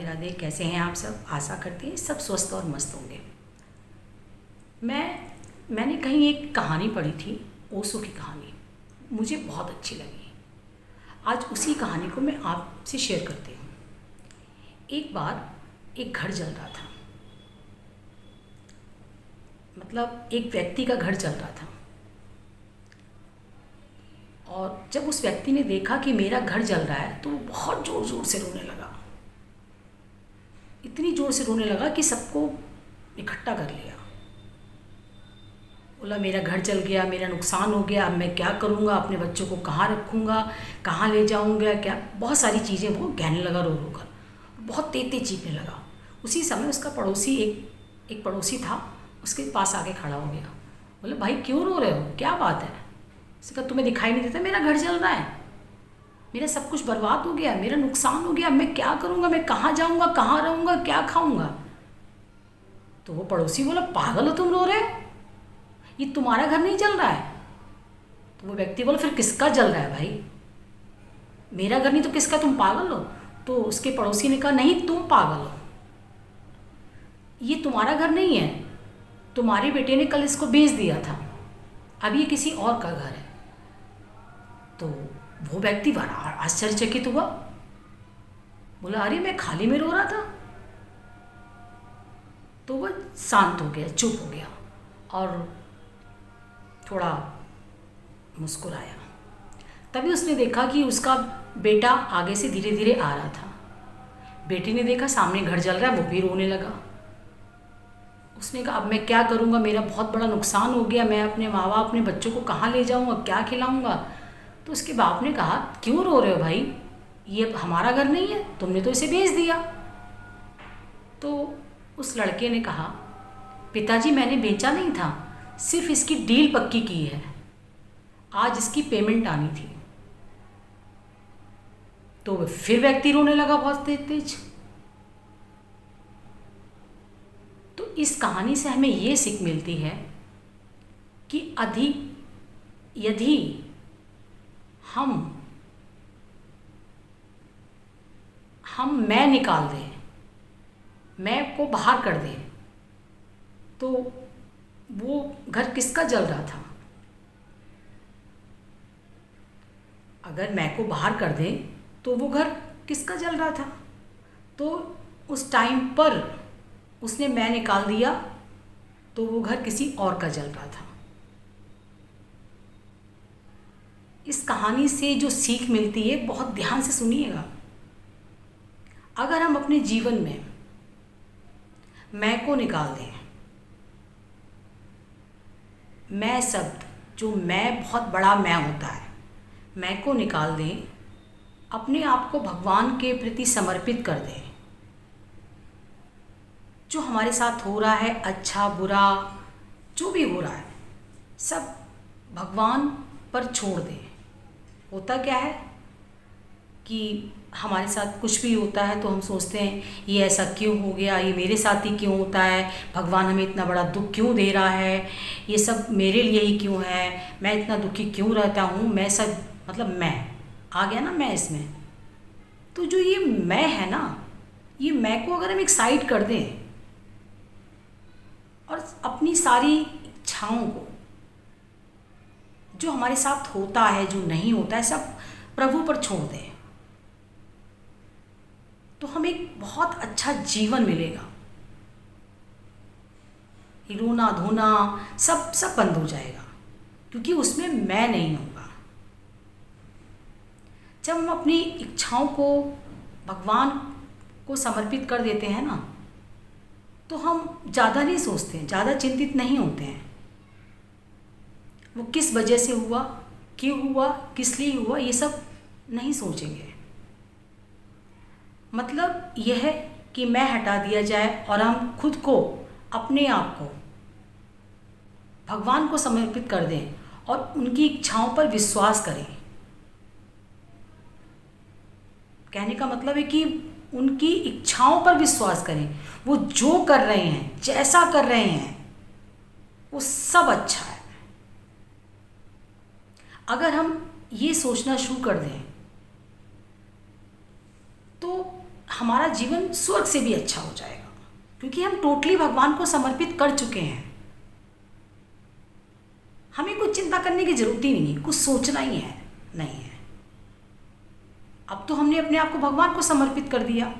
राधे राधे। कैसे हैं आप सब? आशा करती हैं सब स्वस्थ और मस्त होंगे। मैंने कहीं एक कहानी पढ़ी थी, ओशो की कहानी। मुझे बहुत अच्छी लगी। आज उसी कहानी को मैं आपसे शेयर करती हूँ। एक बार एक घर जल रहा था, मतलब एक व्यक्ति का घर जल रहा था। और जब उस व्यक्ति ने देखा कि मेरा घर जल रहा है तो वो बहुत ज़ोर ज़ोर से रोने लगा। इतनी ज़ोर से रोने लगा कि सबको इकट्ठा कर लिया। बोला मेरा घर जल गया, मेरा नुकसान हो गया, अब मैं क्या करूँगा, अपने बच्चों को कहाँ रखूँगा, कहाँ ले जाऊँगा, क्या बहुत सारी चीज़ें वो कहने लगा रो रो कर। बहुत तेज तेज चीखने लगा। उसी समय उसका पड़ोसी एक पड़ोसी था, उसके पास आके खड़ा हो गया। बोले भाई क्यों रो रहे हो, क्या बात है? उसने कहा तुम्हें दिखाई नहीं देता मेरा घर जल रहा है, मेरा सब कुछ बर्बाद हो गया, मेरा नुकसान हो गया, मैं क्या करूँगा, मैं कहाँ जाऊँगा, कहाँ रहूँगा, क्या खाऊँगा? तो वो पड़ोसी बोला पागल हो तुम, रो रहे हो, ये तुम्हारा घर नहीं जल रहा है। तो वो व्यक्ति बोला फिर किसका जल रहा है भाई? मेरा घर नहीं तो किसका, तुम पागल हो? तो उसके पड़ोसी ने कहा नहीं तुम पागल हो, ये तुम्हारा घर नहीं है, तुम्हारे बेटे ने कल इसको बेच दिया था, अब ये किसी और का घर है। तो वो व्यक्ति बड़ा आश्चर्यचकित हुआ। बोला अरे मैं खाली में रो रहा था। तो वह शांत हो गया, चुप हो गया और थोड़ा मुस्कुराया। तभी उसने देखा कि उसका बेटा आगे से धीरे धीरे आ रहा था। बेटी ने देखा सामने घर जल रहा है, वो भी रोने लगा। उसने कहा अब मैं क्या करूँगा, मेरा बहुत बड़ा नुकसान हो गया, मैं अपने माँ बाप अपने बच्चों को कहाँ ले जाऊँगा, क्या खिलाऊँगा? तो उसके बाप ने कहा क्यों रो रहे हो भाई, ये हमारा घर नहीं है, तुमने तो इसे बेच दिया। तो उस लड़के ने कहा पिताजी मैंने बेचा नहीं था, सिर्फ इसकी डील पक्की की है, आज इसकी पेमेंट आनी थी। तो फिर व्यक्ति रोने लगा बहुत तेज तेज। तो इस कहानी से हमें ये सीख मिलती है कि यदि हम मैं निकाल दें, मैं को बाहर कर दें, तो वो घर किसका जल रहा था? अगर मैं को बाहर कर दें तो वो घर किसका जल रहा था? तो उस टाइम पर उसने मैं निकाल दिया तो वो घर किसी और का जल रहा था। इस कहानी से जो सीख मिलती है बहुत ध्यान से सुनिएगा। अगर हम अपने जीवन में मैं को निकाल दें, मैं शब्द जो मैं बहुत बड़ा मैं होता है, मैं को निकाल दें, अपने आप को भगवान के प्रति समर्पित कर दें, जो हमारे साथ हो रहा है अच्छा बुरा जो भी हो रहा है सब भगवान पर छोड़ दें। होता क्या है कि हमारे साथ कुछ भी होता है तो हम सोचते हैं ये ऐसा क्यों हो गया, ये मेरे साथ ही क्यों होता है, भगवान हमें इतना बड़ा दुख क्यों दे रहा है, ये सब मेरे लिए ही क्यों है, मैं इतना दुखी क्यों रहता हूँ, मैं सब मतलब मैं आ गया ना मैं इसमें। तो जो ये मैं है ना, ये मैं को अगर हम एक साइड कर दें और अपनी सारी इच्छाओं को, जो हमारे साथ होता है जो नहीं होता है, सब प्रभु पर छोड़ दें, तो हमें एक बहुत अच्छा जीवन मिलेगा। रोना धोना सब बंद हो जाएगा, क्योंकि उसमें मैं नहीं होगा। जब हम अपनी इच्छाओं को भगवान को समर्पित कर देते हैं ना, तो हम ज़्यादा नहीं सोचते हैं, ज़्यादा चिंतित नहीं होते हैं। वो किस वजह से हुआ, क्यों हुआ, किस लिए हुआ, ये सब नहीं सोचेंगे। मतलब यह है कि मैं हटा दिया जाए और हम खुद को, अपने आप को भगवान को समर्पित कर दें और उनकी इच्छाओं पर विश्वास करें। कहने का मतलब है कि उनकी इच्छाओं पर विश्वास करें। वो जो कर रहे हैं, जैसा कर रहे हैं, वो सब अच्छा है। अगर हम ये सोचना शुरू कर दें तो हमारा जीवन स्वर्ग से भी अच्छा हो जाएगा, क्योंकि हम टोटली भगवान को समर्पित कर चुके हैं। हमें कुछ चिंता करने की जरूरत ही नहीं है, कुछ सोचना ही है नहीं है। अब तो हमने अपने आप को भगवान को समर्पित कर दिया,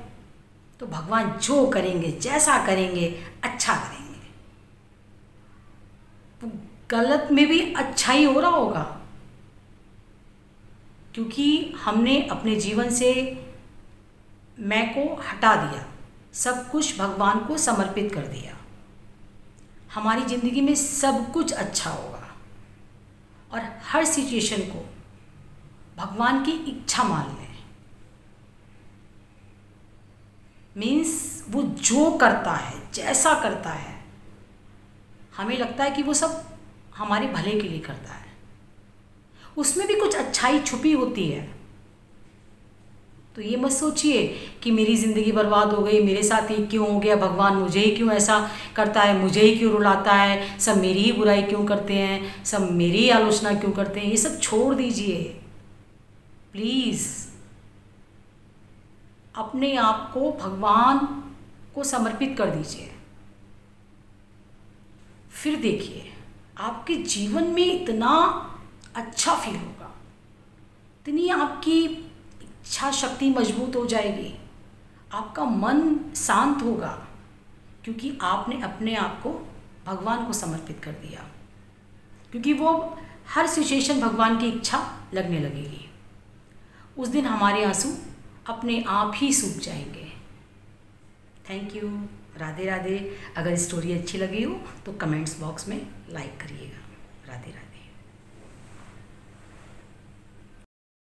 तो भगवान जो करेंगे, जैसा करेंगे, अच्छा करेंगे। तो गलत में भी अच्छा ही हो रहा होगा, क्योंकि हमने अपने जीवन से मैं को हटा दिया, सब कुछ भगवान को समर्पित कर दिया। हमारी ज़िंदगी में सब कुछ अच्छा होगा और हर सिचुएशन को भगवान की इच्छा मान लें। मीन्स वो जो करता है, जैसा करता है, हमें लगता है कि वो सब हमारे भले के लिए करता है। उसमें भी कुछ अच्छाई छुपी होती है। तो ये मत सोचिए कि मेरी ज़िंदगी बर्बाद हो गई, मेरे साथ ही क्यों हो गया, भगवान मुझे ही क्यों ऐसा करता है, मुझे ही क्यों रुलाता है, सब मेरी ही बुराई क्यों करते हैं, सब मेरी ही आलोचना क्यों करते हैं। ये सब छोड़ दीजिए प्लीज़। अपने आप को भगवान को समर्पित कर दीजिए, फिर देखिए आपके जीवन में इतना अच्छा फील होगा, इतनी आपकी इच्छा शक्ति मजबूत हो जाएगी, आपका मन शांत होगा, क्योंकि आपने अपने आप को भगवान को समर्पित कर दिया। क्योंकि वो हर सिचुएशन भगवान की इच्छा लगने लगेगी। उस दिन हमारे आंसू अपने आप ही सूख जाएंगे। Thank you. राधे राधे। अगर स्टोरी अच्छी लगी हो तो कमेंट्स बॉक्स में लाइक करिएगा। राधे राधे।